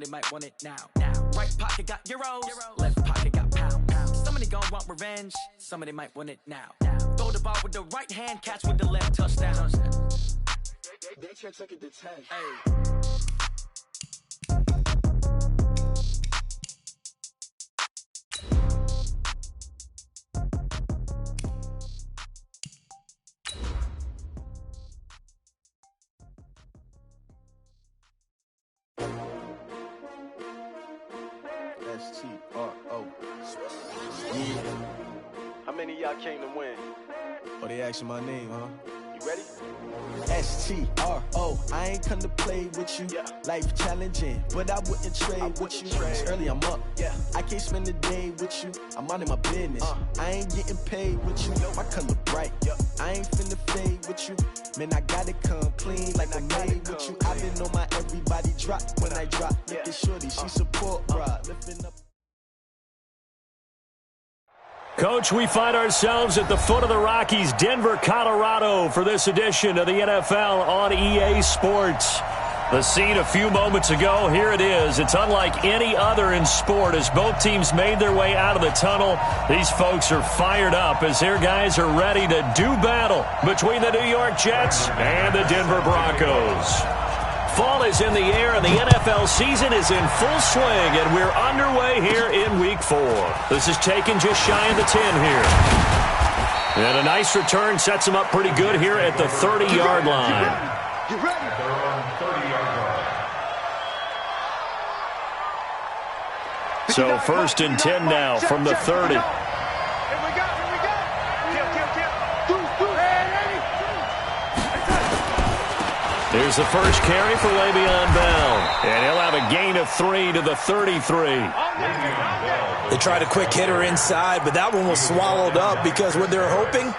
They might want it now. Right pocket got euros, left pocket got pounds. Somebody gon' want revenge, somebody might want it now. Throw the ball with the right hand, catch with the left, touchdown. They check it to 10. Hey. S-T-R-O. Yeah. How many of y'all came to win? Oh, they asking my name, huh? You ready? S-T-R-O. I ain't come to play with you. Yeah. Life challenging, but I wouldn't trade with you. It's early, I'm up. Yeah. I can't spend the day with you. I'm minding my business. I ain't getting paid with you. My color bright. I ain't finna fade with you. Man, I gotta come clean like I made with you. I've been on my everybody drop when I drop. Look at shorty, she support, bruh. Lifting up. Coach, we find ourselves at the foot of the Rockies, Denver, Colorado, for this edition of the NFL on EA Sports. The scene a few moments ago, here it is. It's unlike any other in sport as both teams made their way out of the tunnel. These folks are fired up as their guys are ready to do battle between the New York Jets and the Denver Broncos. Fall is in the air, and the NFL season is in full swing, and we're underway here in Week 4. This is taken just shy of the 10 here. And a nice return sets them up pretty good here at the 30-yard line. You ready? They're on 30-yard line. So 1st and 10 now from the 30. Here we go. Kill. Here's the first carry for Le'Veon Bell. And he'll have a gain of 3 to the 33. They tried a quick hitter inside, but that one was swallowed up because what they're hoping,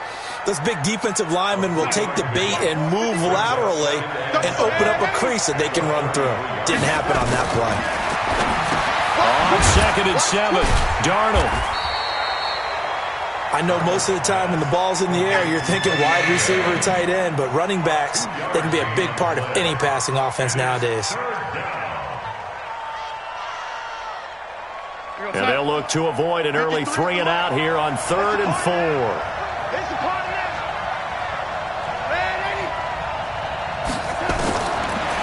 those big defensive linemen will take the bait and move laterally and open up a crease that they can run through. Didn't happen on that play. On 2nd and 7, Darnold. I know most of the time when the ball's in the air, you're thinking wide receiver, tight end, but running backs, they can be a big part of any passing offense nowadays. And they'll look to avoid an early 3 and out here on 3rd and 4.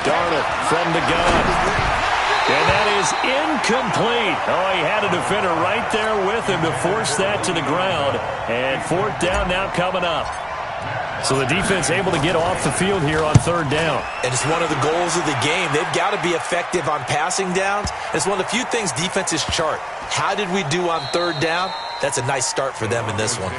Darnold from the gun. And that is incomplete. Oh, he had a defender right there with him to force that to the ground. And 4th down now coming up. So the defense able to get off the field here on 3rd down. And it's one of the goals of the game. They've got to be effective on passing downs. It's one of the few things defenses chart. How did we do on 3rd down? That's a nice start for them in this one.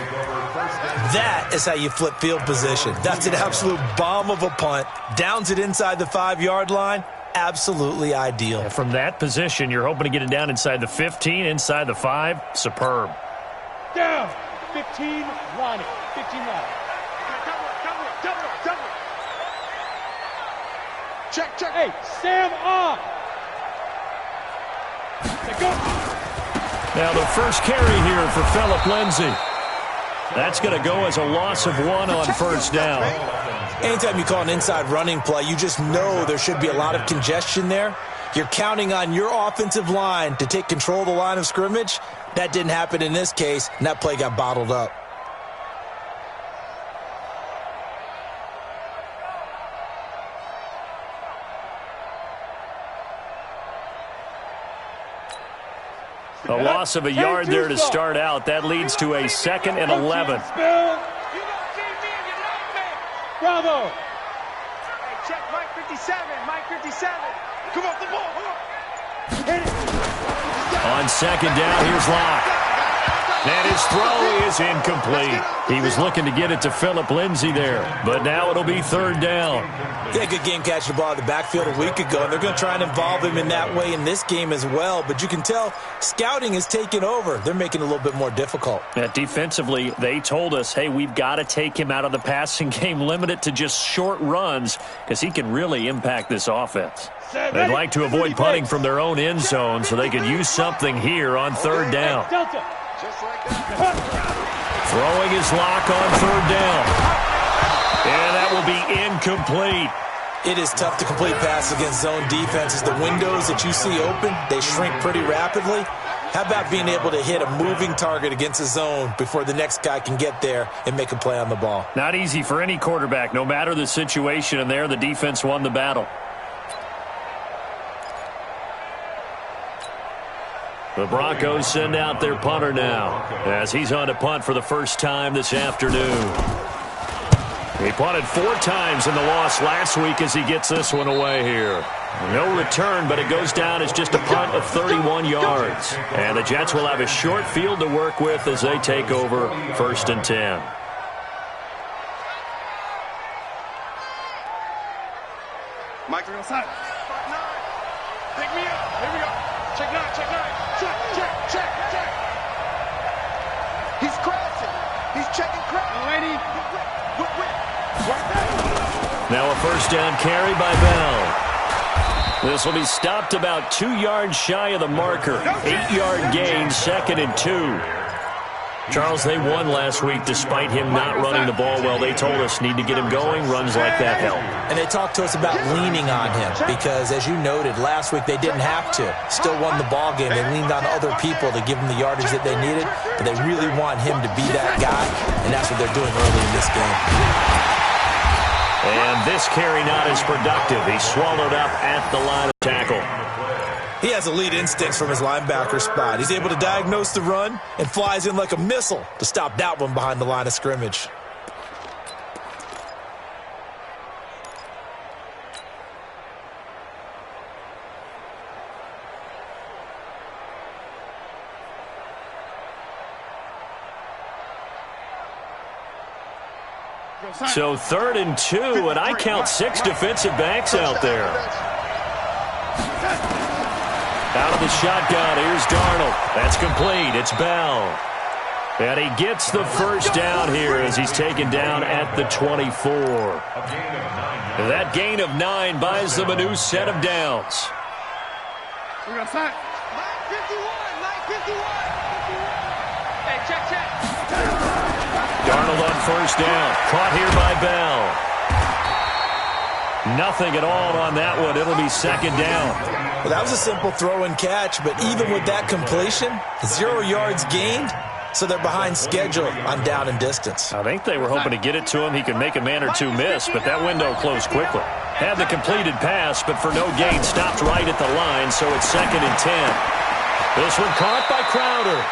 That is how you flip field position. That's an absolute bomb of a punt. Downs it inside the 5-yard line. Absolutely ideal. And from that position, you're hoping to get it down inside the 15, inside the 5. Superb. Down. 15 line. 15 line. Double. Check. Hey, Sam off. Go. Now the first carry here for Phillip Lindsay. That's going to go as a loss of 1 on 1st down. Anytime you call an inside running play, you just know there should be a lot of congestion there. You're counting on your offensive line to take control of the line of scrimmage. That didn't happen in this case, and that play got bottled up. A loss of a yard there to start out. That leads to a 2nd and 11. Bravo. Hey, check Mike 57. Come on, the ball. Hit it. On 2nd down, here's Locke. And his throw is incomplete. He was looking to get it to Phillip Lindsay there, but now it'll be 3rd down. They had a good game catching the ball in the backfield a week ago, and they're going to try and involve him in that way in this game as well. But you can tell scouting is taking over. They're making it a little bit more difficult. Defensively, they told us, hey, we've got to take him out of the passing game, limit it to just short runs, because he can really impact this offense. They'd like to avoid punting from their own end zone so they could use something here on 3rd down. Throwing his Lock on 3rd down. And that will be incomplete. It is tough to complete passes against zone defenses. The windows that you see open, they shrink pretty rapidly. How about being able to hit a moving target against a zone before the next guy can get there and make a play on the ball? Not easy for any quarterback, no matter the situation, and there the defense won the battle. The Broncos send out their punter now as he's on to punt for the first time this afternoon. He punted 4 times in the loss last week as he gets this one away here. No return, but it goes down as just a punt of 31 yards. And the Jets will have a short field to work with as they take over 1st and 10. Michael outside. Pick me up. Here we go. Check 9, check 9. Check. He's crashing. He's checking crash. Lady. Now a first down carry by Bell. This will be stopped about 2 yards shy of the marker. 8-yard gain, 2nd and 2. Charles, they won last week despite him not running the ball well. They told us need to get him going. Runs like that help. And they talked to us about leaning on him because, as you noted, last week they didn't have to. Still won the ball game. They leaned on other people to give them the yardage that they needed, but they really want him to be that guy, and that's what they're doing early in this game. And this carry not as productive. He's swallowed up at the line of tackle. He has elite instincts from his linebacker spot. He's able to diagnose the run and flies in like a missile to stop that one behind the line of scrimmage. So 3rd and 2, and I count 6 defensive backs out there. Out of the shotgun, here's Darnold. That's complete. It's Bell. And he gets the first down here as he's taken down at the 24. That gain of 9 buys them a new set of downs. We're going to sign. 51. Hey, check. Darnold on first down. Caught here by Bell. Nothing at all on that one. It'll be 2nd down. Well, that was a simple throw and catch, but even with that completion, 0 yards gained, so they're behind schedule on down and distance. I think they were hoping to get it to him. He could make a man or two miss, but that window closed quickly. Had the completed pass, but for no gain, stopped right at the line, so it's 2nd and 10. This one caught by Crowder.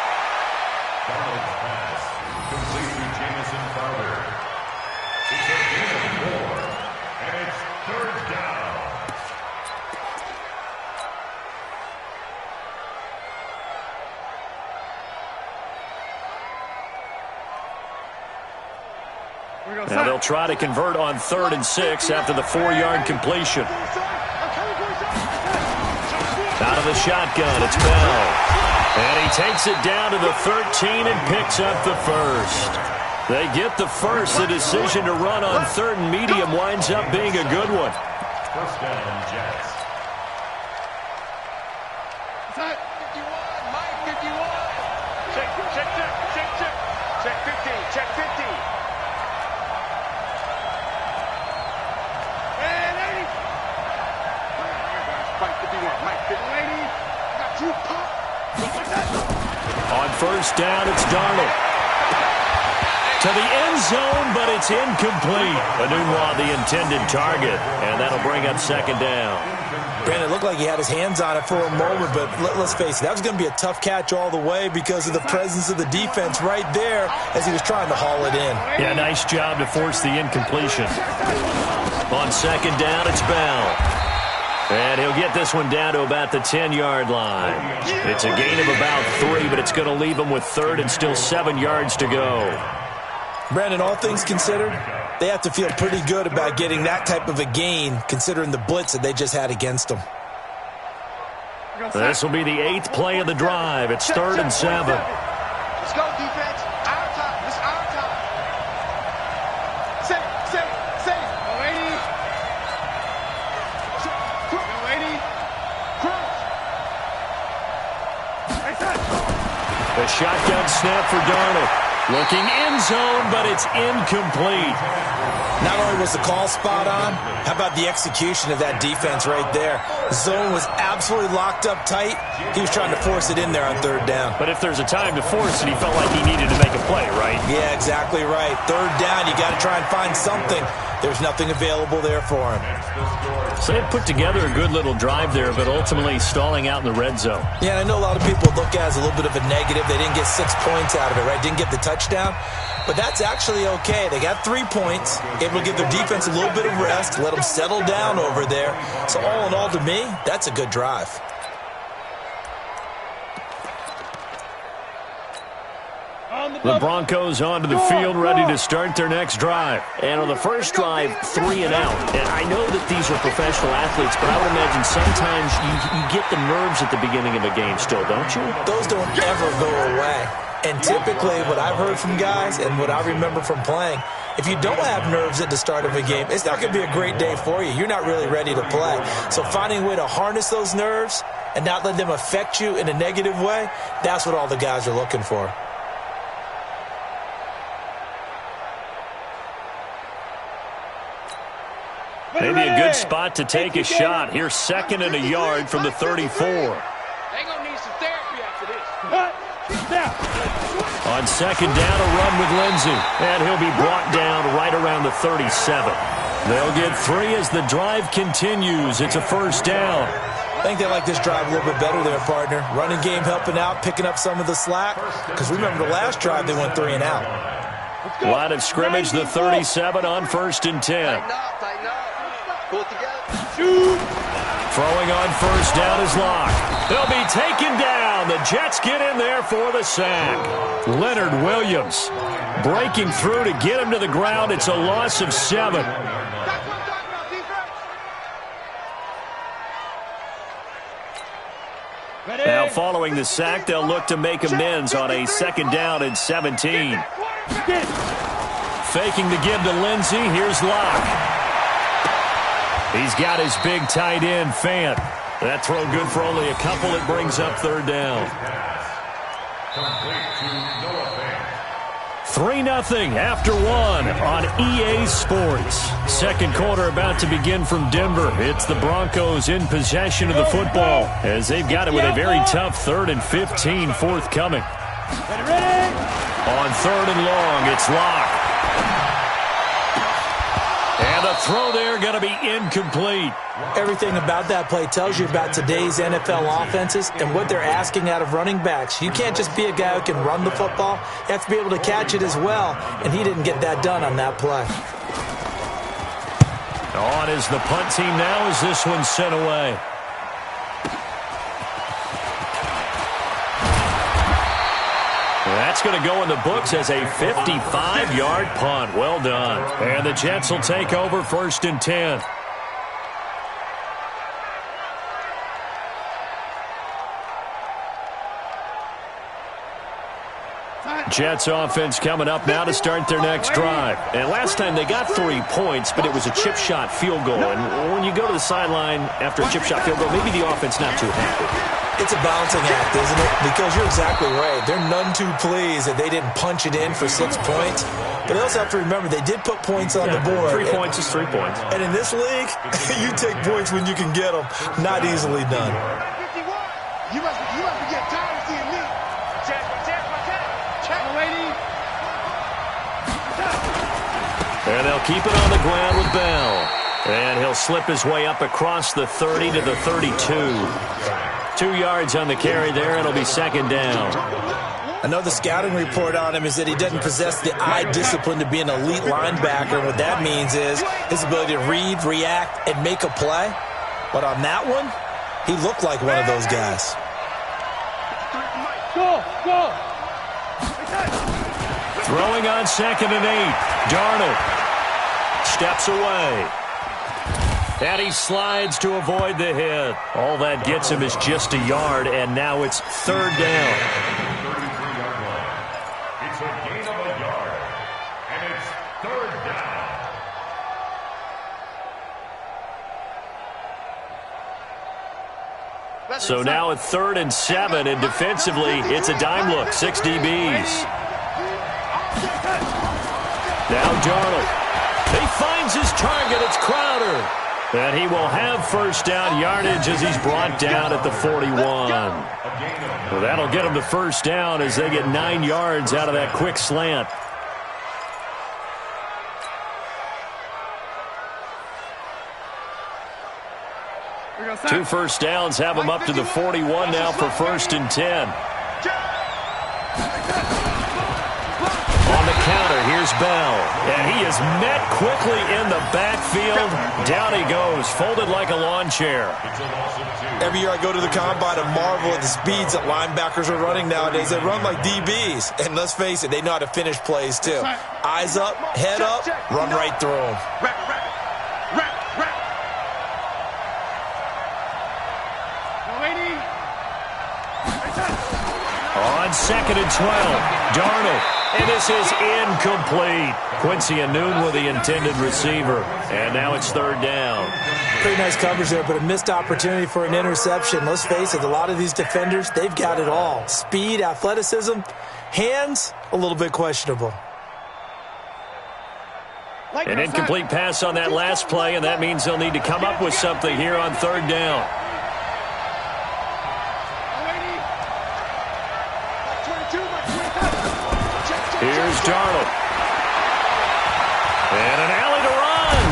Now they'll try to convert on 3rd and 6 after the 4-yard completion. Out of the shotgun, it's Bell. And he takes it down to the 13 and picks up the first. They get the first. The decision to run on 3rd and medium winds up being a good one. First down, Jets. Check 50. Check 50. On first down, it's Darnold. To the end zone, but it's incomplete. Anunwa, the intended target, and that'll bring up 2nd down. Brandon, it looked like he had his hands on it for a moment, but let's face it, that was going to be a tough catch all the way because of the presence of the defense right there as he was trying to haul it in. Yeah, nice job to force the incompletion. On 2nd down, it's Bell. And he'll get this one down to about the 10-yard line. It's a gain of about 3, but it's going to leave him with 3rd and still 7 yards to go. Brandon, all things considered, they have to feel pretty good about getting that type of a gain considering the blitz that they just had against them. This will be the 8th play of the drive. It's 3rd and 7. Let's go, defense. Our time. It's our time. Save. Go, lady. Go, lady. Cross. The shotgun snap for Darnold. Looking end zone, but it's incomplete. Not only was the call spot on, how about the execution of that defense right there? Zone was absolutely locked up tight. He was trying to force it in there on third down. But if there's a time to force it, he felt like he needed to make a play, right? Yeah, exactly right. Third down, you got to try and find something. There's nothing available there for him. So they put together a good little drive there, but ultimately stalling out in the red zone. Yeah, I know a lot of people look at it as a little bit of a negative. They didn't get 6 points out of it, right? Didn't get the touchdown. But that's actually okay. They got 3 points, able to give their defense a little bit of rest, let them settle down over there. So all in all, to me, that's a good drive. The Broncos onto the field, ready to start their next drive. And on the first drive, 3 and out. And I know that these are professional athletes, but I would imagine sometimes you get the nerves at the beginning of a game still, don't you? Those don't ever go away. And typically, what I've heard from guys and what I remember from playing, if you don't have nerves at the start of a game, it's not going to be a great day for you. You're not really ready to play. So finding a way to harness those nerves and not let them affect you in a negative way, that's what all the guys are looking for. Maybe a good spot to take a shot. Here's 2nd and a yard from the 34. They're going to need some therapy after this. On 2nd down, a run with Lindsey. And he'll be brought down right around the 37. They'll get 3 as the drive continues. It's a first down. I think they like this drive a little bit better there, partner. Running game helping out, picking up some of the slack. Because remember, the last drive they went 3 and out. Line of scrimmage, the 37 on 1st and 10. Tighten up. Pull it together. Throwing on first down is Locke. They'll be taken down. The Jets get in there for the sack. Leonard Williams breaking through to get him to the ground. It's a loss of 7. Now following the sack, they'll look to make amends on a 2nd down and 17. Faking the give to Lindsey. Here's Locke. He's got his big tight end, Fant. That throw good for only a couple. It brings up 3rd down. 3-0 after 1 on EA Sports. 2nd quarter about to begin from Denver. It's the Broncos in possession of the football as they've got it with a very tough 3rd and 15 forthcoming. On 3rd and long, it's Locke. And the throw there going to be incomplete. Everything about that play tells you about today's NFL offenses and what they're asking out of running backs. You can't just be a guy who can run the football. You have to be able to catch it as well, and he didn't get that done on that play. On is the punt team now as this one's sent away. That's going to go in the books as a 55-yard punt. Well done. And the Jets will take over 1st and 10. Jets offense coming up now to start their next drive. And last time they got 3 points, but it was a chip shot field goal. And when you go to the sideline after a chip shot field goal, maybe the offense not too happy. It's a balancing act, isn't it? Because you're exactly right. They're none too pleased that they didn't punch it in for 6 points. But they also have to remember they did put points on the board. 3 points is 3 points. And in this league, you take points when you can get them. Not easily done. You must be getting tired of seeing me. Check. Lady. And they'll keep it on the ground with Bell. And he'll slip his way up across the 30 to the 32. 2 yards on the carry there. It'll be 2nd down. I know the scouting report on him is that he doesn't possess the eye discipline to be an elite linebacker. What that means is his ability to read, react, and make a play. But on that one, he looked like one of those guys. Go! Throwing on 2nd and 8. Darnold steps away. And he slides to avoid the hit. All that gets him is just a yard, and now it's 3rd down. It's a gain of a yard, and it's 3rd down. So now at 3rd and 7, and defensively, it's a dime look. 6 DBs. Now Darnold. They finds his target. It's Crowder. And he will have first down yardage as he's brought down at the 41. Well, that'll get him the first down as they get 9 yards out of that quick slant. Two first downs have him up to the 41 now for 1st and 10. On the counter, here's Bell. And he is met quickly in the backfield. Down he goes, folded like a lawn chair. Every year I go to the combine and marvel at the speeds that linebackers are running nowadays. They run like DBs. And let's face it, they know how to finish plays too. Eyes up, head up, run right through them. On 2nd and 12, Darnold. And this is incomplete. Quincy Anoon with the intended receiver. And now it's 3rd down. Pretty nice coverage there, but a missed opportunity for an interception. Let's face it, a lot of these defenders, they've got it all. Speed, athleticism, hands, a little bit questionable. An incomplete pass on that last play, and that means they'll need to come up with something here on 3rd down. Here's Darnold. And an alley to run.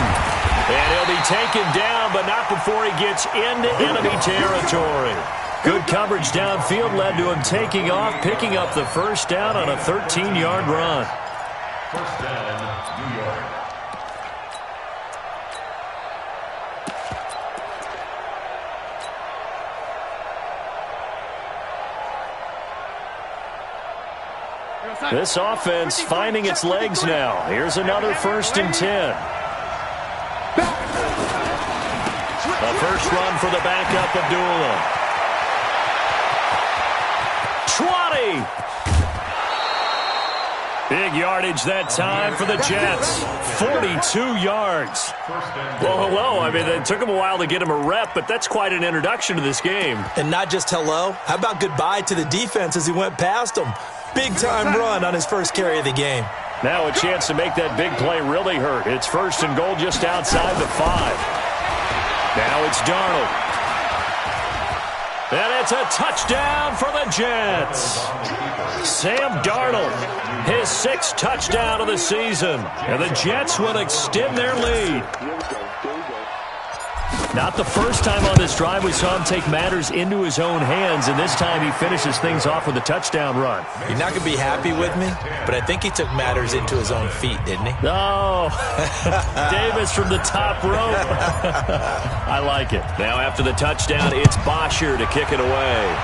And he'll be taken down, but not before he gets into enemy territory. Good coverage downfield led to him taking off, picking up the first down on a 13-yard run. First down, New York. This offense finding its legs now. Here's another 1st and 10. A first run for the backup, Abdullah. 20. Big yardage that time for the Jets. 42 yards. Well, hello. I mean, it took him a while to get him a rep, but that's quite an introduction to this game. And not just hello. How about goodbye to the defense as he went past him? Big-time run on his first carry of the game. Now a chance to make that big play really hurt. It's 1st and goal just outside the 5. Now it's Darnold. And it's a touchdown for the Jets. Sam Darnold, his 6th touchdown of the season. And the Jets will extend their lead. Not the first time on this drive we saw him take matters into his own hands, and this time he finishes things off with a touchdown run. You're not going to be happy with me, but I think he took matters into his own feet, didn't he? Oh, Davis from the top rope. I like it. Now after the touchdown, it's Bosher to kick it away.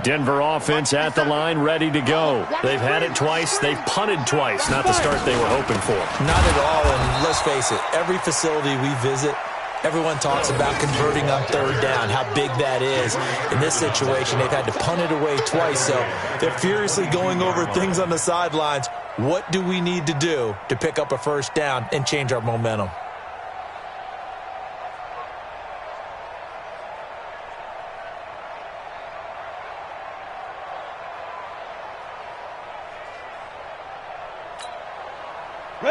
Denver offense at the line, ready to go. They've had it twice. They've punted twice. Not the start they were hoping for. Not at all, and let's face it, every facility we visit, everyone talks about converting on 3rd down, how big that is. In this situation, they've had to punt it away twice, so they're furiously going over things on the sidelines. What do we need to do to pick up a first down and change our momentum?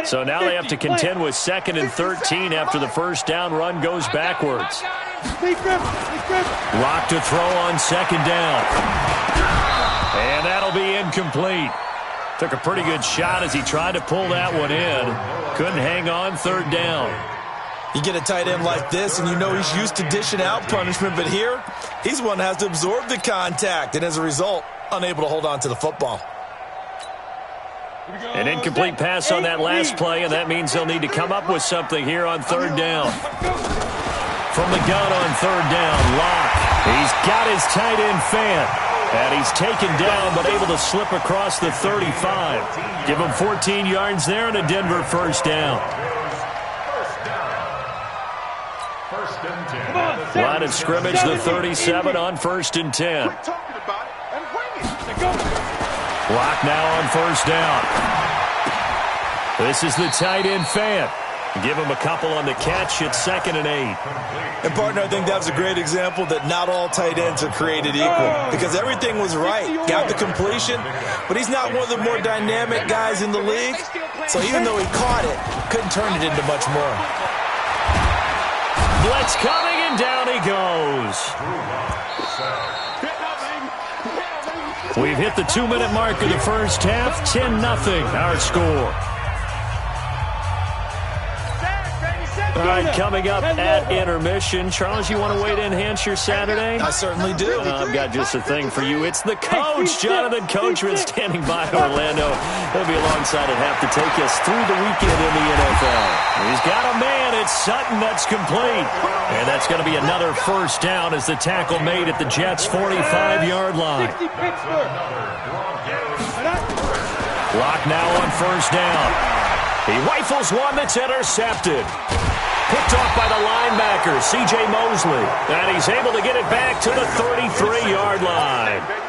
So now they have to contend with 2nd and 13 after the first down run goes backwards. Rock to throw on 2nd down. And that'll be incomplete. Took a pretty good shot as he tried to pull that one in. Couldn't hang on 3rd down. You get a tight end like this, and you know he's used to dishing out punishment, but here, he's the one that has to absorb the contact, and as a result, unable to hold on to the football. An incomplete pass on that last play, and that means they'll need to come up with something here on 3rd down. From the gun on 3rd down, Locke. He's got his tight end fan. And he's taken down, but able to slip across the 35. Give him 14 yards there and a Denver first down. Line of scrimmage, the 37 on 1st and 10. Lock now on 1st down. This is the tight end Fant. Give him a couple on the catch. It's 2nd and 8. And, partner, I think that was a great example that not all tight ends are created equal because everything was right. Got the completion, but he's not one of the more dynamic guys in the league. So even though he caught it, couldn't turn it into much more. Blitz coming, and down he goes. We've hit the 2-minute mark of the first half. 10-0 our score. All right, coming up at intermission. Charles, you want to wait to enhance your Saturday? I certainly do. I've got just a thing for you. It's the coach, Jonathan Coachman, standing by Orlando. He'll be alongside at half to take us through the weekend in the NFL. He's got a man. It's Sutton that's complete. And that's going to be another first down as the tackle made at the Jets' 45-yard line. Lock now on first down. He rifles one that's intercepted. Picked off by the linebacker, C.J. Mosley. And he's able to get it back to the 33-yard line.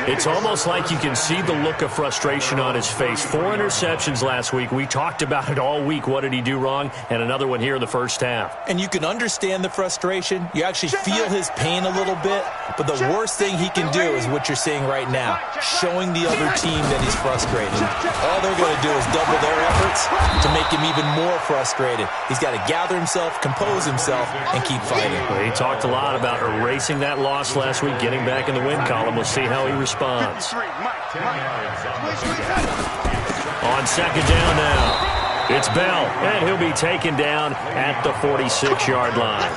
It's almost like you can see the look of frustration on his face. 4 interceptions last week. We talked about it all week. What did he do wrong? And another one here in the first half. And you can understand the frustration. You actually feel his pain a little bit. But the worst thing he can do is what you're seeing right now, showing the other team that he's frustrated. All they're going to do is double their efforts to make him even more frustrated. He's got to gather himself, compose himself, and keep fighting. Well, he talked a lot about erasing that loss last week, getting back in the win column. We'll see how he responds. On second down now, it's Bell, and he'll be taken down at the 46-yard line.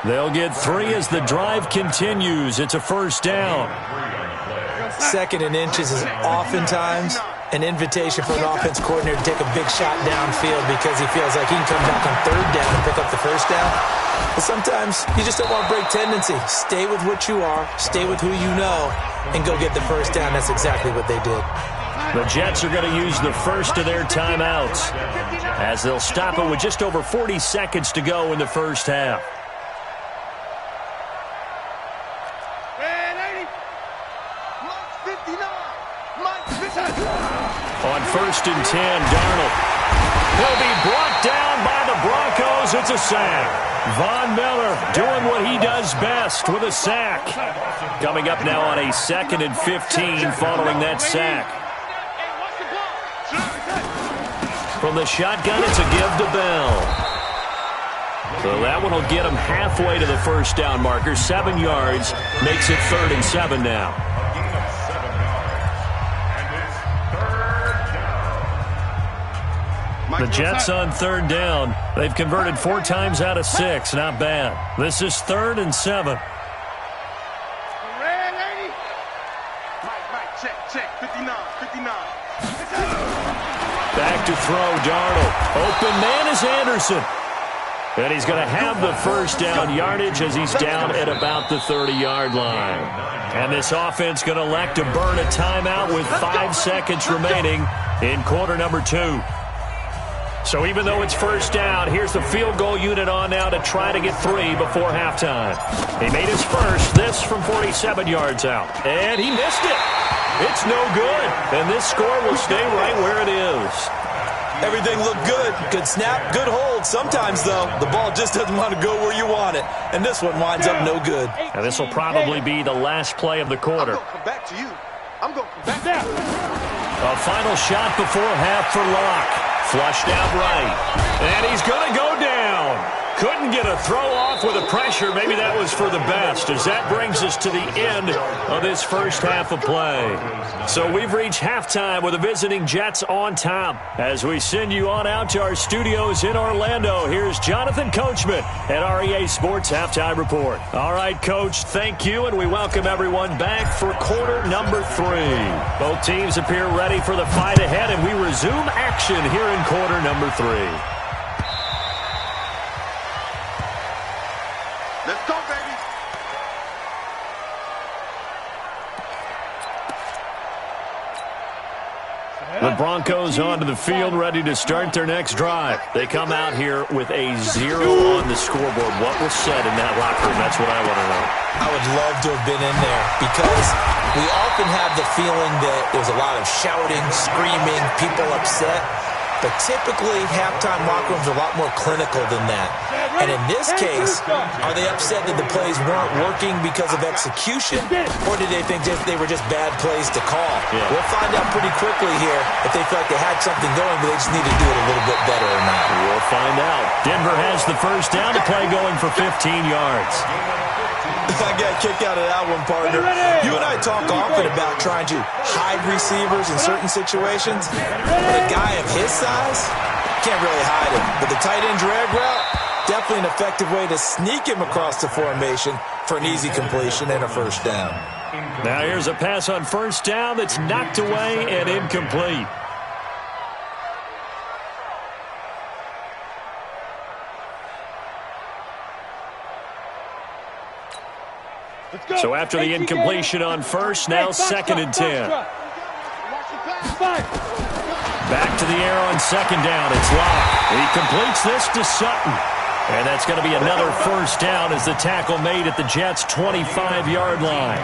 They'll get 3 as the drive continues. It's a first down. 2nd and inches is oftentimes an invitation for an offense coordinator to take a big shot downfield because he feels like he can come back on 3rd down and pick up the first down. But sometimes you just don't want to break tendency. Stay with what you are, stay with who you know, and go get the first down. That's exactly what they did. The Jets are going to use the first of their timeouts as they'll stop it with just over 40 seconds to go in the first half. On 1st and 10, Darnold. He'll be brought down by the Broncos. It's a sack. Von Miller doing what he does best with a sack. Coming up now on a 2nd and 15 following that sack. From the shotgun, it's a give to Bell. So that one will get him halfway to the first down marker. 7 yards makes it 3rd and 7 now. The Jets on 3rd down. They've converted 4 times out of 6. Not bad. This is 3rd and 7. Back to throw, Darnold. Open man is Anderson. And he's going to have the first down yardage as he's down at about the 30-yard line. And this offense going to elect to burn a timeout with 5 seconds remaining in quarter number 2. So even though it's first down, here's the field goal unit on now to try to get 3 before halftime. He made his first, this from 47 yards out. And he missed it. It's no good. And this score will stay right where it is. Everything looked good. Good snap, good hold. Sometimes, though, the ball just doesn't want to go where you want it. And this one winds up no good. And this will probably be the last play of the quarter. I'm going to come back to you. I'm going to come back there. A final shot before half for Locke. Flushed out right. And he's going to go down. Couldn't get a throw off with the pressure. Maybe that was for the best, as that brings us to the end of this first half of play. So we've reached halftime with the visiting Jets on top. As we send you on out to our studios in Orlando, here's Jonathan Coachman at REA Sports Halftime Report. All right, Coach, thank you, and we welcome everyone back for quarter number 3. Both teams appear ready for the fight ahead, and we resume action here in quarter number 3. Let's go, baby. The Broncos onto the field, ready to start their next drive. They come out here with a 0 on the scoreboard. What was said in that locker room? That's what I want to know. I would love to have been in there because we often have the feeling that there's a lot of shouting, screaming, people upset. but typically halftime locker rooms are a lot more clinical than that. And in this case, are they upset that the plays weren't working because of execution, or did they think they were just bad plays to call? Yeah. We'll find out pretty quickly here if they feel like they had something going, but they just need to do it a little bit better or not. We'll find out. Denver has the first down, the play going for 15 yards. I got kicked out of that one, partner. You and I talk often about trying to hide receivers in certain situations. But a guy of his size, can't really hide him. But the tight end drag route, definitely an effective way to sneak him across the formation for an easy completion and a first down. Now here's a pass on first down that's knocked away and incomplete. So after the incompletion on first, now 2nd and 10. Back to the air on 2nd down. It's Locke. He completes this to Sutton. And that's going to be another first down as the tackle made at the Jets' 25-yard line.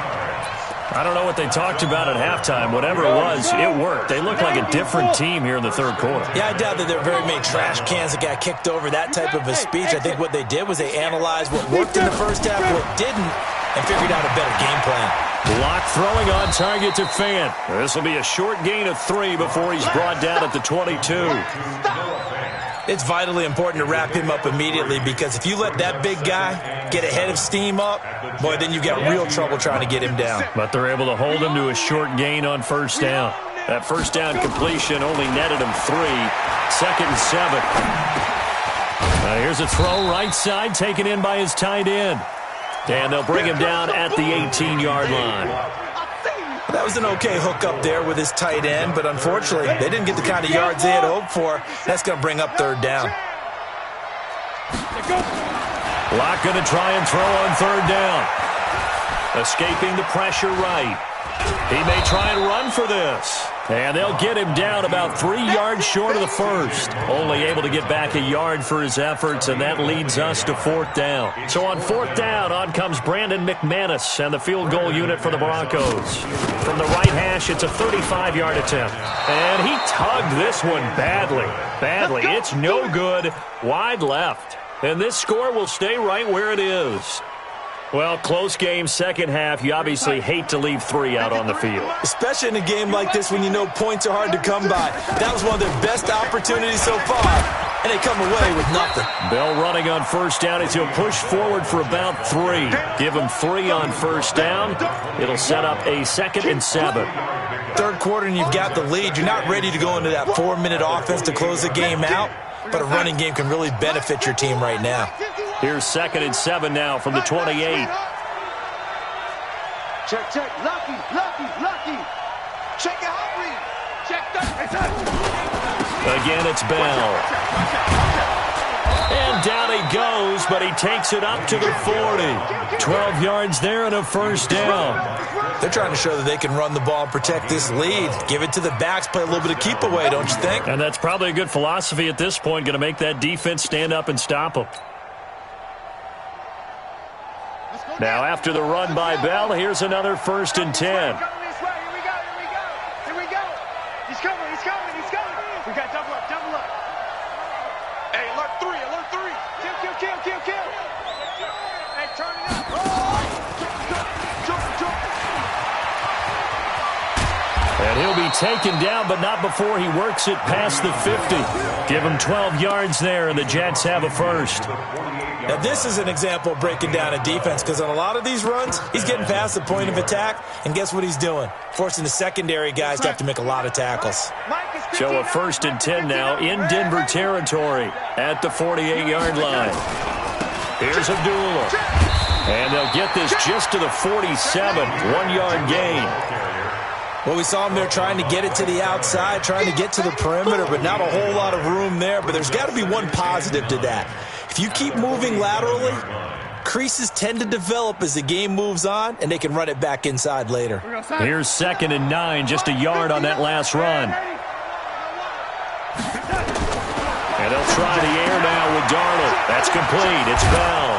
I don't know what they talked about at halftime. Whatever it was, it worked. They look like a different team here in the third quarter. Yeah, I doubt that there are very many trash cans that got kicked over, that type of a speech. I think what they did was they analyzed what worked in the first half, what didn't, and figured out a better game plan. Locke throwing on target to Fant. This will be a short gain of 3 before he's brought down at the 22. It's vitally important to wrap him up immediately, because if you let that big guy get ahead of steam up, boy, then you've got real trouble trying to get him down. But they're able to hold him to a short gain on first down. That first down completion only netted him 3. 2nd and 7. Here's a throw right side taken in by his tight end. And they'll bring him down at the 18-yard line. That was an okay hook up there with his tight end, but unfortunately, they didn't get the kind of yards they had hoped for. That's going to bring up 3rd down. Locke going to try and throw on 3rd down. Escaping the pressure right. He may try and run for this. And they'll get him down about 3 yards short of the first. Only able to get back a yard for his efforts, and that leads us to 4th down. So on 4th down, on comes Brandon McManus and the field goal unit for the Broncos. From the right hash, it's a 35-yard attempt. And he tugged this one badly. It's no good. Wide left. And this score will stay right where it is. Well, close game, second half. You obviously hate to leave 3 out on the field. Especially in a game like this when you know points are hard to come by. That was one of their best opportunities so far, and they come away with nothing. Bell running on first down as he'll push forward for about 3. Give him 3 on first down. It'll set up a 2nd and 7. Third quarter and you've got the lead. You're not ready to go into that 4-minute offense to close the game out, but a running game can really benefit your team right now. Here's 2nd and 7 now from the 28. Check. Lucky. Check it, Humphrey. Check that. Again, it's Bell. And down he goes, but he takes it up to the 40. 12 yards there and a first down. They're trying to show that they can run the ball and protect this lead. Give it to the backs, play a little bit of keep away, don't you think? And that's probably a good philosophy at this point, going to make that defense stand up and stop them. Now, after the run by Bell, here's another 1st and 10. Here we go. He's coming. We got double up. Hey, alert 3. Kill. Hey, turn it up. Jump. And he'll be taken down, but not before he works it past the 50. Give him 12 yards there, and the Jets have a first. Now, this is an example of breaking down a defense, because on a lot of these runs, he's getting past the point of attack, and guess what he's doing? Forcing the secondary guys to have to make a lot of tackles. So a 1st and 10 now in Denver territory at the 48-yard line. Here's Abdullah. And they'll get this just to the 47, 1-yard gain. Well, we saw him there trying to get it to the outside, trying to get to the perimeter, but not a whole lot of room there. But there's got to be one positive to that. If you keep moving laterally, creases tend to develop as the game moves on, and they can run it back inside later. Here's 2nd and 9, just a yard on that last run. And they'll try the air now with Darnold. That's complete. It's Bell.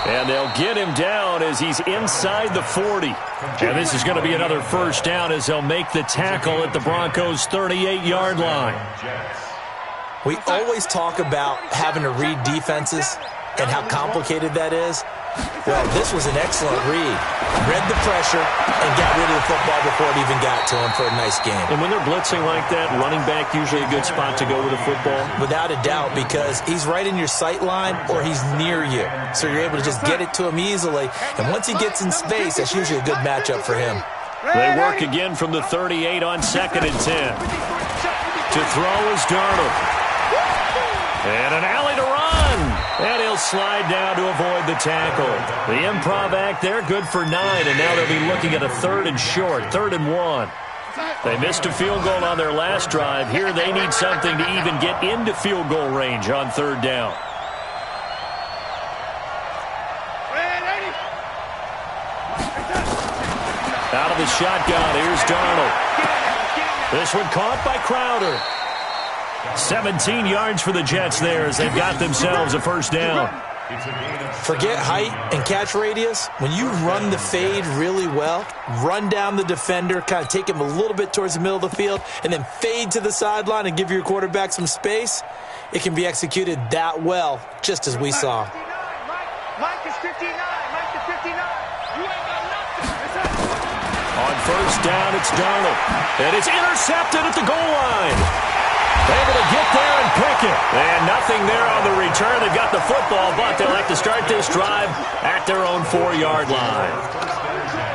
And they'll get him down as he's inside the 40. And this is going to be another first down as they'll make the tackle at the Broncos' 38-yard line. We always talk about having to read defenses and how complicated that is. Well, this was an excellent read. Read the pressure and got rid of the football before it even got to him for a nice game. And when they're blitzing like that, running back usually a good spot to go with the football? Without a doubt, because he's right in your sight line or he's near you. So you're able to just get it to him easily. And once he gets in space, that's usually a good matchup for him. They work again from the 38 on 2nd and 10. To throw is Darnold. And an alley to run. And he'll slide down to avoid the tackle. The improv act there, good for 9. And now they'll be looking at a 3rd and short, 3rd and 1. They missed a field goal on their last drive. Here they need something to even get into field goal range on 3rd down. Out of the shotgun, here's Darnold. This one caught by Crowder. 17 yards for the Jets there as they've got themselves a 1st down. Forget height and catch radius. When you run the fade really well, run down the defender, kind of take him a little bit towards the middle of the field, and then fade to the sideline and give your quarterback some space, it can be executed that well, just as we saw. Mike is 59. Mike is 59. You ain't got nothing. On 1st down, it's Darnold. And it's intercepted at the goal line. Able to get there and pick it. And nothing there on the return. They've got the football, but they'll have to start this drive at their own 4-yard line.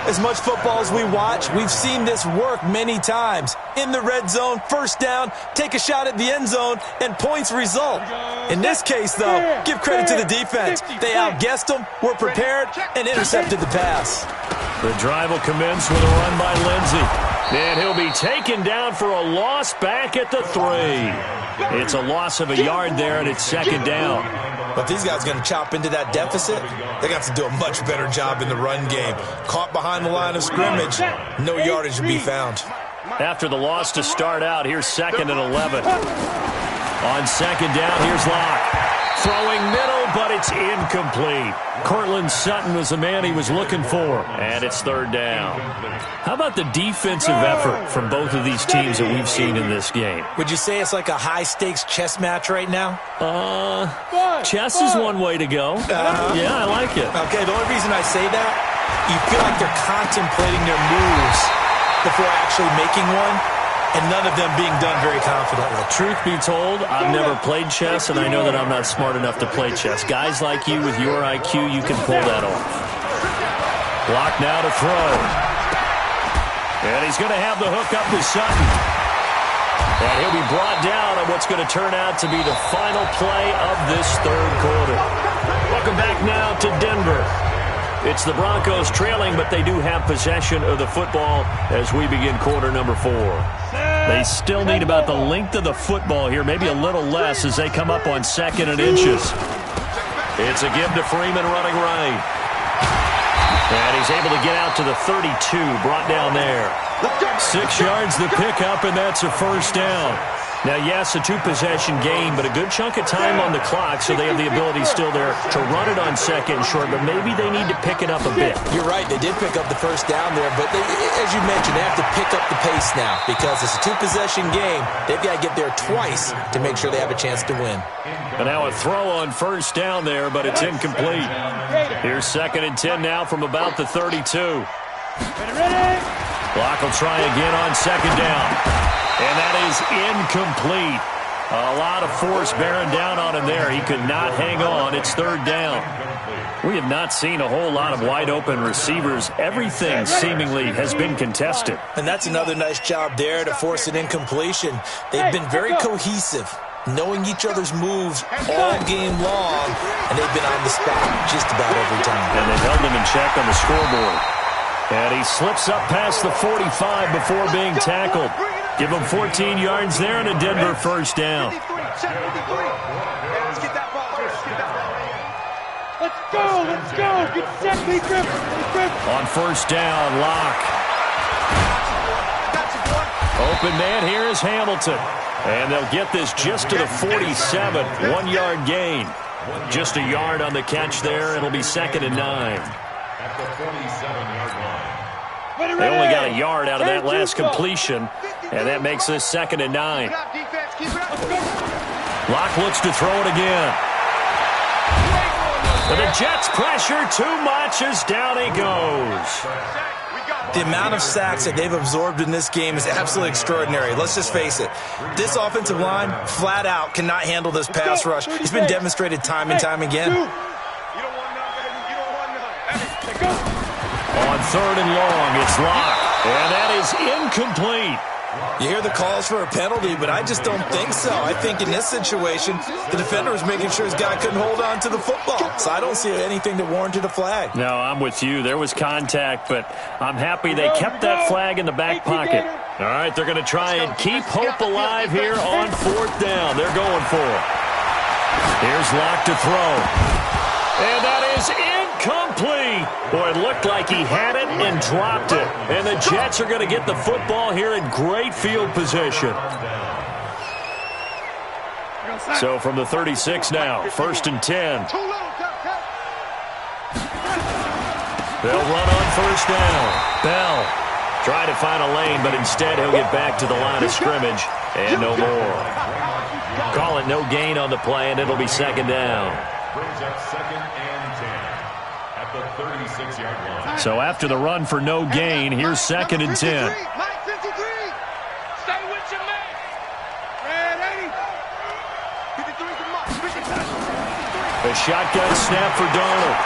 As much football as we watch, we've seen this work many times. In the red zone, 1st down, take a shot at the end zone, and points result. In this case, though, give credit to the defense. They outguessed them, were prepared, and intercepted the pass. The drive will commence with a run by Lindsey. And he'll be taken down for a loss back at the 3. It's a loss of a yard there, and it's 2nd down. But these guys are going to chop into that deficit. They got to do a much better job in the run game. Caught behind the line of scrimmage, no yardage to be found. After the loss to start out, here's 2nd and 11. On 2nd down, here's Locke. Throwing middle, but it's incomplete. Cortland Sutton was the man he was looking for, and it's 3rd down. How about the defensive effort from both of these teams that we've seen in this game? Would you say it's like a high-stakes chess match right now? Chess is one way to go. Yeah, I like it. Okay, the only reason I say that, you feel like they're contemplating their moves before actually making one, and none of them being done very confidently. Truth be told, I've never played chess, and I know that I'm not smart enough to play chess. Guys like you with your IQ, you can pull that off. Block now to throw. And he's going to have the hook up to Sutton. And he'll be brought down on what's going to turn out to be the final play of this 3rd quarter. Welcome back now to Denver. It's the Broncos trailing, but they do have possession of the football as we begin quarter number 4. They still need about the length of the football here, maybe a little less as they come up on 2nd and inches. It's a give to Freeman running right. And he's able to get out to the 32, brought down there. 6 yards the pickup, and that's a 1st down. Now, yes, a 2-possession game, but a good chunk of time on the clock, so they have the ability still there to run it on 2nd and short, but maybe they need to pick it up a bit. You're right. They did pick up the 1st down there, but they, as you mentioned, they have to pick up the pace now because it's a 2-possession game. They've got to get there twice to make sure they have a chance to win. And now a throw on 1st down there, but it's incomplete. Here's 2nd and 10 now from about the 32. Block will try again on 2nd down. And that is incomplete. A lot of force bearing down on him there. He could not hang on. It's 3rd down. We have not seen a whole lot of wide-open receivers. Everything seemingly has been contested. And that's another nice job there to force an incompletion. They've been very cohesive, knowing each other's moves all game long, and they've been on the spot just about every time. And they've held them in check on the scoreboard. And he slips up past the 45 before being tackled. Give him 14 yards there and a Denver 1st down. Let's go. Get set, be grip. On 1st down, Locke. Open man here is Hamilton. And they'll get this just to the 47. 1-yard gain. Just a yard on the catch there. It'll be 2nd and 9. At the 47-yard line. They only got a yard out of that last completion, and that makes this 2nd and 9. Locke looks to throw it again. And the Jets pressure too much as down he goes. The amount of sacks that they've absorbed in this game is absolutely extraordinary. Let's just face it. This offensive line, flat out, cannot handle this pass rush. It's been demonstrated time and time again. On 3rd and long, it's Locke. And that is incomplete. You hear the calls for a penalty, but I just don't think so. I think in this situation, the defender was making sure his guy couldn't hold on to the football. So I don't see anything that warranted a flag. No, I'm with you. There was contact, but I'm happy they kept that flag in the back pocket. All right, they're going to try and keep hope alive here on 4th down. They're going for it. Here's Locke to throw. And that is incomplete. Boy, it looked like he had it and dropped it. And the Jets are going to get the football here in great field position. So from the 36 now, 1st and 10. They'll run on 1st down. Bell trying to find a lane, but instead he'll get back to the line of scrimmage. And no more. Call it no gain on the play, and it'll be 2nd down. Brings up 2nd and 10 at the 36-yard line. So after the run for no gain, here's 2nd and 10. Stay with your man. Red 80. 53's the mark. A shotgun snap for Darnold.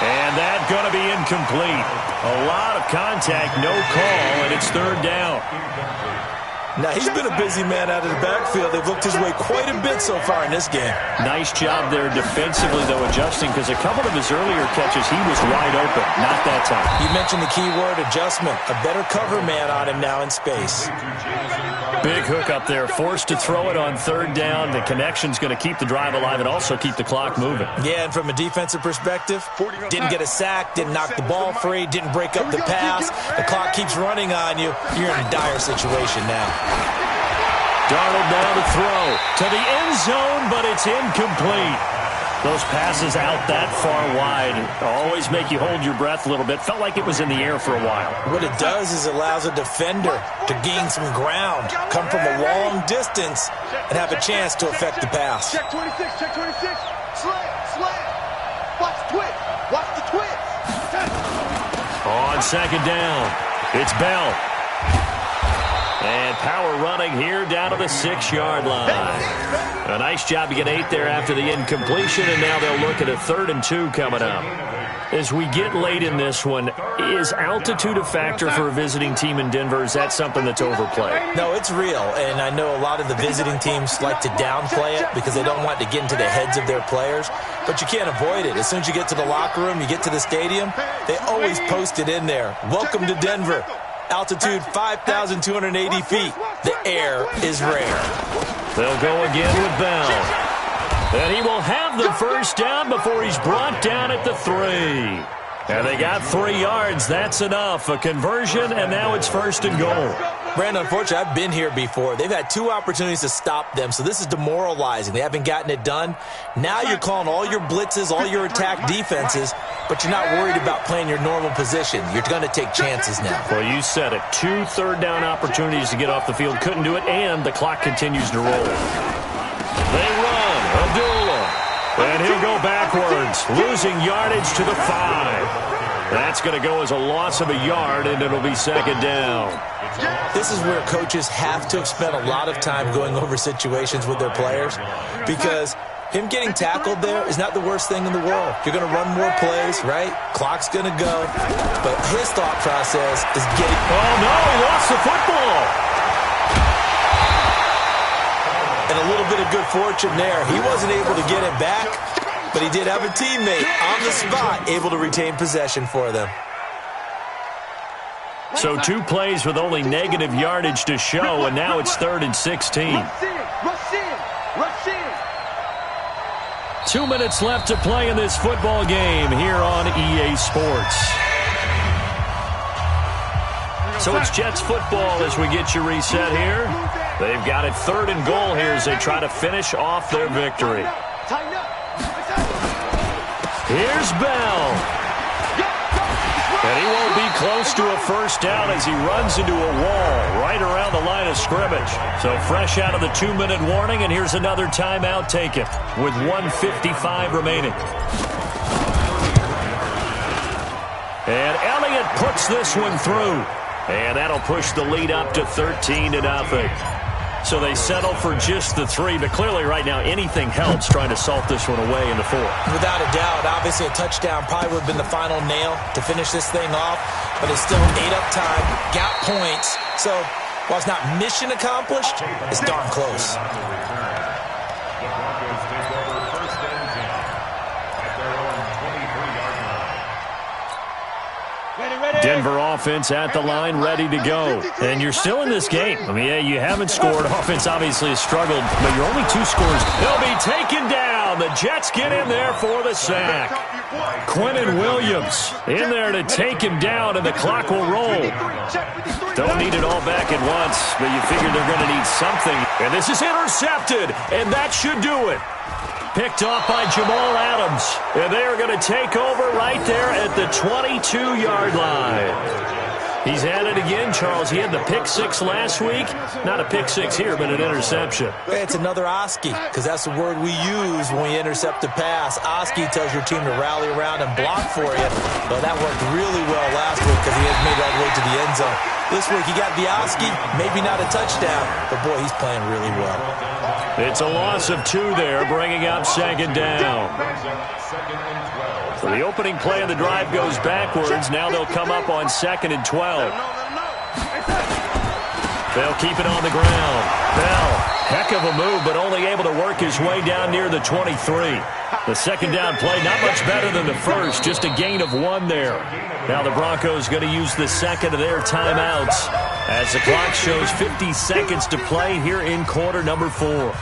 And that's going to be incomplete. A lot of contact, no call, and it's 3rd down. Now, he's been a busy man out of the backfield. They've looked his way quite a bit so far in this game. Nice job there defensively, though, adjusting, because a couple of his earlier catches, he was wide open. Not that time. You mentioned the key word, adjustment. A better cover man on him now in space. Big hook up there, forced to throw it on 3rd down. The connection's going to keep the drive alive and also keep the clock moving. Yeah, and from a defensive perspective, didn't get a sack, didn't knock the ball free, didn't break up the pass. The clock keeps running on you. You're in a dire situation now. Darnold now to throw to the end zone, but it's incomplete. Those passes out that far wide always make you hold your breath a little bit. Felt like it was in the air for a while. What it does is it allows a defender to gain some ground, come from a long distance, and have a chance to affect the pass. Check 26, check 26. Slam. Watch the twist. Watch the twist. On 2nd down, it's Bell. And power running here down to the 6-yard line. A nice job to get 8 there after the incompletion, and now they'll look at a 3rd and 2 coming up. As we get late in this one, is altitude a factor for a visiting team in Denver? Is that something that's overplayed? No, it's real, and I know a lot of the visiting teams like to downplay it because they don't want to get into the heads of their players, but you can't avoid it. As soon as you get to the locker room, you get to the stadium, they always post it in there. Welcome to Denver. Altitude 5,280 feet. The air is rare. They'll go again with Bell. And he will have the 1st down before he's brought down at the 3. And they got 3 yards. That's enough. A conversion, and now it's 1st and goal. Brandon, unfortunately, I've been here before. They've had 2 opportunities to stop them, so this is demoralizing. They haven't gotten it done. Now you're calling all your blitzes, all your attack defenses, but you're not worried about playing your normal position. You're going to take chances now. Well, you said it. 2 third-down opportunities to get off the field. Couldn't do it, and the clock continues to roll. They run. Abdullah. And he'll go backwards, losing yardage to the 5. That's going to go as a loss of a yard, and it'll be 2nd down. This is where coaches have to have spent a lot of time going over situations with their players, because him getting tackled there is not the worst thing in the world. You're going to run more plays, right? Clock's going to go. But his thought process is getting... Oh, no, he lost the football. And a little bit of good fortune there. He wasn't able to get it back, but he did have a teammate on the spot able to retain possession for them. So 2 plays with only negative yardage to show, and now it's 3rd and 16. Rush in. 2 minutes left to play in this football game here on EA Sports. So it's Jets football as we get you reset here. They've got it 3rd and goal here as they try to finish off their victory. Here's Bell. And he won't be close to a first down as he runs into a wall right around the line of scrimmage. So fresh out of the 2-minute warning, and here's another timeout taken with 1:55 remaining. And Elliott puts this one through. And that'll push the lead up to 13-0. So they settle for just the 3, but clearly right now anything helps trying to salt this one away in the 4th. Without a doubt, obviously a touchdown probably would have been the final nail to finish this thing off, but it's still 8-up time, got points. So while it's not mission accomplished, it's darn close. Denver offense at the line, ready to go. And you're still in this game. I mean, yeah, you haven't scored. Offense obviously has struggled, but you're only 2 scores. They'll be taken down. The Jets get in there for the sack. Quinnen Williams in there to take him down, and the clock will roll. Don't need it all back at once, but you figure they're going to need something. And this is intercepted, and that should do it. Picked off by Jamal Adams. And they are going to take over right there at the 22-yard line. He's at it again, Charles. He had the pick 6 last week. Not a pick 6 here, but an interception. It's another Oski, because that's the word we use when we intercept a pass. Oski tells your team to rally around and block for you. Well, that worked really well last week because he had made it all the way to the end zone. This week he got the Oski, maybe not a touchdown, but boy, he's playing really well. It's a loss of 2 there, bringing up 2nd down. So the opening play of the drive goes backwards. Now they'll come up on 2nd and 12. They'll keep it on the ground. Bell, heck of a move, but only able to work his way down near the 23. The 2nd down play, not much better than the first, just a gain of 1 there. Now the Broncos going to use the 2nd of their timeouts as the clock shows 50 seconds to play here in quarter number 4.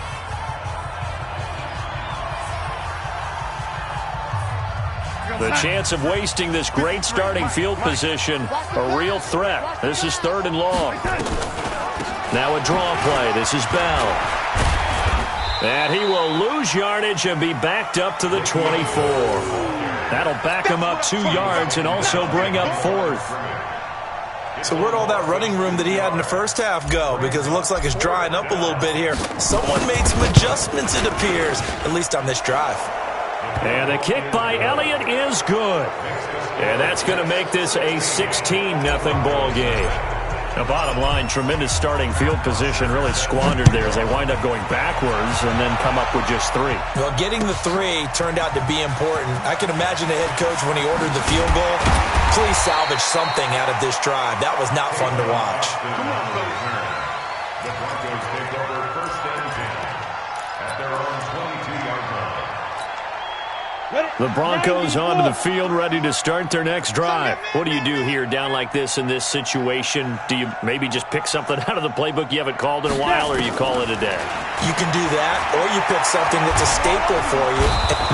The chance of wasting this great starting field position, a real threat. This is 3rd and long. Now a draw play. This is Bell. And he will lose yardage and be backed up to the 24. That'll back him up 2 yards and also bring up 4th. So where'd all that running room that he had in the first half go? Because it looks like it's drying up a little bit here. Someone made some adjustments, it appears, at least on this drive. And the kick by Elliott is good. And that's going to make this a 16-0 ball game. Now, bottom line, tremendous starting field position really squandered there as they wind up going backwards and then come up with just 3. Well, getting the 3 turned out to be important. I can imagine the head coach when he ordered the field goal. Please salvage something out of this drive. That was not fun to watch. The Broncos take over 1st and 10 at their own 22-yard line. The Broncos onto the field, ready to start their next drive. What do you do here down like this in this situation? Do you maybe just pick something out of the playbook you haven't called in a while, or you call it a day? You can do that, or you pick something that's a staple for you.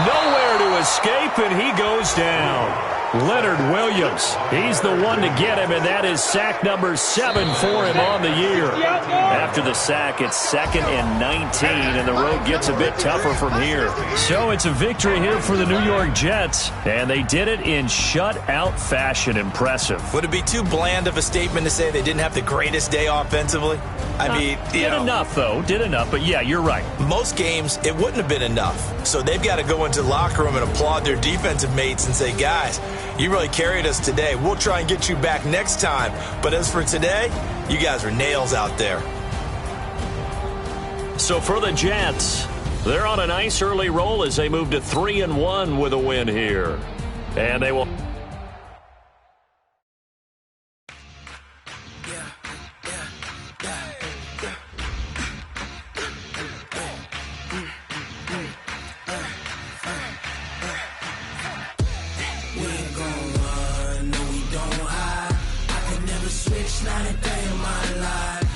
Nowhere to escape, and he goes down. Leonard Williams, he's the one to get him, and that is sack number 7 for him on the year. After the sack, it's 2nd and 19, and the road gets a bit tougher from here. So it's a victory here for the New York Jets, and they did it in shutout fashion. Impressive. Would it be too bland of a statement to say they didn't have the greatest day offensively? I mean, did enough, though. Did enough, but yeah, you're right. Most games, it wouldn't have been enough. So they've got to go into the locker room and applaud their defensive mates and say, guys, you really carried us today. We'll try and get you back next time. But as for today, you guys are nails out there. So for the Jets, they're on a nice early roll as they move to 3-1 with a win here. And they will... Not a day in my life.